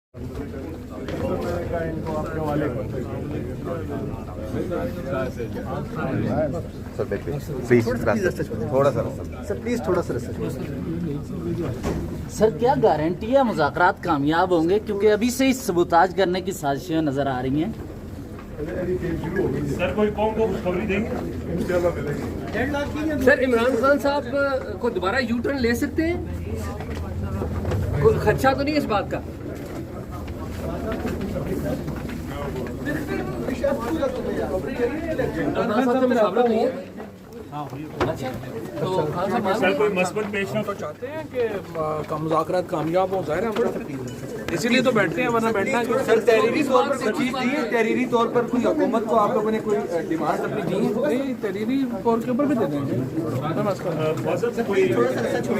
Sir देखिए please थोड़ा सा सर प्लीज थोड़ा सा सर क्या गारंटी है मुज़ाकरात कामयाब होंगे, क्योंकि अभी से ही सबूताज करने की साजिशें नजर आ रही हैं। सर कोई कौन को खुशखबरी देंगे? सर इमरान खान साहब को दोबारा यू टर्न ले सकते हैं? कोई खदशा तो नहीं है इस बात का? सर कोई मसबत पेश ना चाहते हैं कि मुज़ाकरात कामयाब हो जाए, इसीलिए तो बैठते हैं, वरना बैठना है। सर तहरीरी तौर पर कोई चीज दी है, तहरीरी तौर पर कोई हुकूमत को आप लोगों ने कोई डिमांड अपनी दी है? नहीं, तहरीरी तौर के ऊपर भी दे देंगे।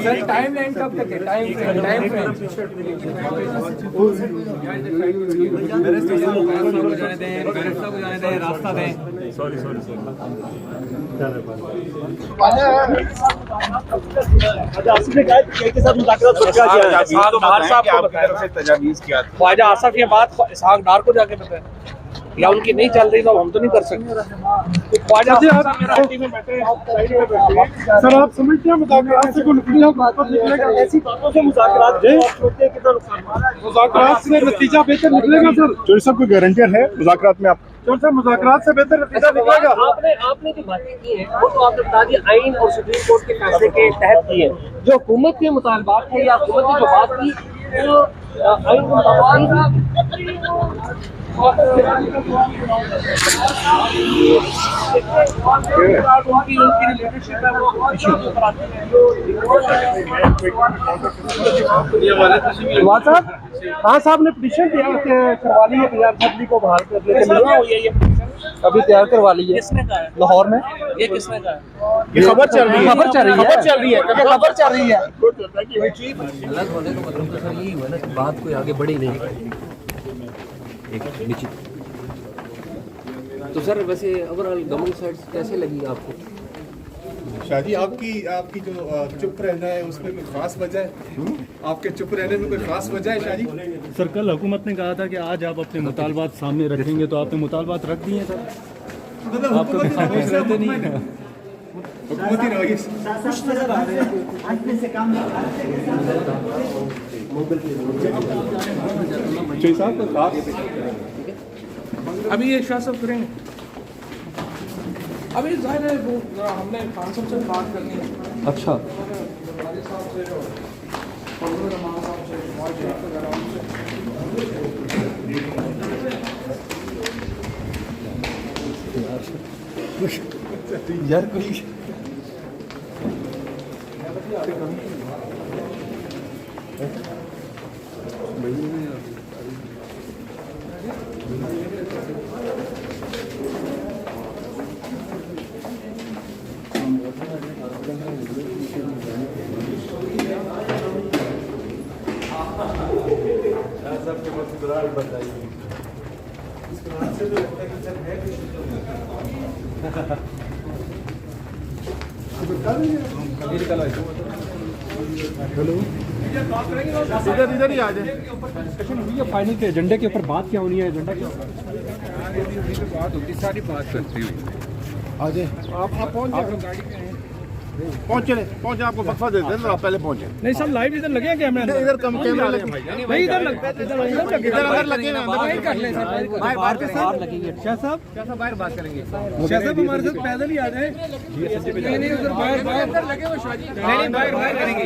सर टाइम लाइन कब तक है? टाइम फ्रेम रास्ता दें। सॉरी ख्वाजा आसफ ये बात इसहाक डार को जाके बताए, या उनकी नहीं चल रही तो हम तो नहीं कर सकते। ख्वाजा सर आप समझते हैं मुज़ाकरात से कोई निकलेगा? ऐसी बातों से मुज़ाकरात से नतीजा बेहतर निकलेगा? सर चोरी साहब कोई गारंटी है मुज़ाकरात में? आप चोरी साहब मुज़ाकरात से बेहतर नतीजा निकलेगा? आपने जो बातें की हैं वो तो आपने बता दिया आइन और सुप्रीम कोर्ट के फैसले के तहत की है। जो हुकूमत के मुतालबात थे या हुकूमत ने जो बात की वो आइन के मुताबिक हाँ साहब ने पिटीशन करवा ली है पंजाब असेंबली को बहाल करने के लिए, अभी तैयार करवा ली है। किसने कहा है? लाहौर में ये किसने कहा है? ये खबर चल रही है, खबर चल रही है। अलग होने का मतलब तो सर यही हुआ ना कि बात कोई आगे बढ़ी नहीं। एक निश्चित तो सर वैसे ओवरऑल गवर्नमेंट साइड कैसे लगी आपको? शादी आपकी जो चुप रहना है उसमें कोई खास वजह है? आपके चुप रहने में कोई खास वजह है शादी? सर कल हुकूमत ने कहा था कि आज आप अपने मुतालबात सामने रखेंगे, तो आपने मुतालबात रख दिए सर। मतलब आप कभी खामोश रहते नहीं हैं। हुकूमती रवैया अभी ये शाह साहब करेंगे। अभी जाहिर है वो हमने खान साहब से बात करनी है। अच्छा यार कोई इधर ही आ जाए। फाइनल के एजेंडे के ऊपर बात क्या होनी है? एजेंडा क्या बात होती सारी बात करती हुई आ जाए आप पहुंच पहुंचे आपको वक्फा दे दें, आप पहले पहुंचे। नहीं सब लाइव इधर लगे हैं कैमरा? इधर कम कैमरा लगे नहीं इधर इधर अगर लगे ना बाहर कर लें सर, बाहर लगेंगे। शाह साहब बाहर बात करेंगे। शाह साहब हमारे साथ पैदल ही आ जाए। नहीं उधर बाहर लगे वो शादी नहीं बाहर करेंगे।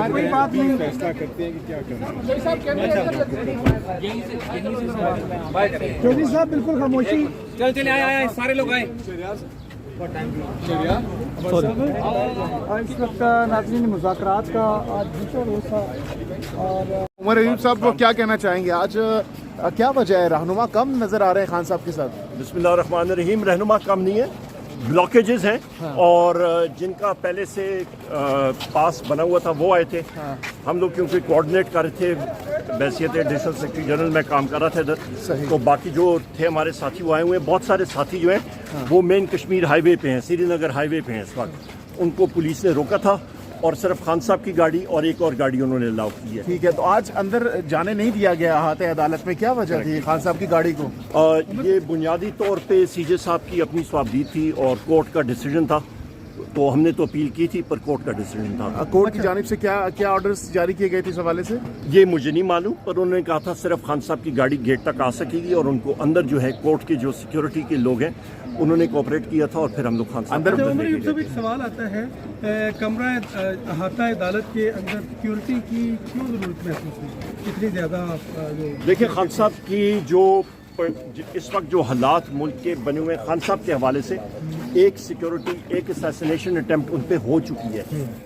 कोई बात नहीं, फैसला करते हैं कि क्या करना है। चौधरी साहब बिल्कुल खामोशी। चल आए सारे लोग आए। इस वक्त नाज़रीन मुज़ाकरात का आज दूसरा रोज़ था और उमर अयूब साहब को क्या कहना चाहेंगे? आज क्या वजह है? रहनुमा कम नजर आ रहे हैं खान साहब के साथ। बिस्मिल्लाहिर्रहमानिर्रहीम। रहनुमा कम नहीं है, ब्लॉकेजेस हैं। और जिनका पहले से पास बना हुआ था वो आए थे। हम लोग क्योंकि कोऑर्डिनेट कर रहे थे, बैसियत एडिशनल सेक्रेटरी जनरल में काम कर रहा था इधर, तो बाकी जो थे हमारे साथी वो आए हुए हैं। बहुत सारे साथी जो हैं वो मेन कश्मीर हाईवे पे हैं, श्रीनगर हाईवे पे हैं इस वक्त। उनको पुलिस ने रोका था और सिर्फ खान साहब की गाड़ी और एक और गाड़ी उन्होंने अलाउ की है। ठीक है, तो आज अंदर जाने नहीं दिया गया अहाते अदालत में, क्या वजह थी खान साहब की गाड़ी को? ये बुनियादी तौर पे सीजे साहब की अपनी स्वाबदीद थी और कोर्ट का डिसीजन था, तो हमने तो अपील की थी पर कोर्ट का डिसीजन था। कोर्ट की जानिब से क्या क्या ऑर्डर्स जारी किए गए थे इस हवाले से? ये मुझे नहीं मालूम, पर उन्होंने कहा था सिर्फ खान साहब की गाड़ी गेट तक आ सकेगी और उनको अंदर जो है कोर्ट के जो सिक्योरिटी के लोग हैं उन्होंने कोऑपरेट किया था और फिर हम लोग खान साहब अंदर उमर यूब साहब, एक सवाल आता है, कमरा अहाता अदालत के अंदर सिक्योरिटी की क्यों जरूरत महसूस हुई इतनी ज़्यादा? देखिए, खान साहब की जो इस वक्त जो हालात मुल्क के बने हुए खान साहब के हवाले से एक सिक्योरिटी, एक असैसिनेशन अटेम्प्ट उन पे हो चुकी है।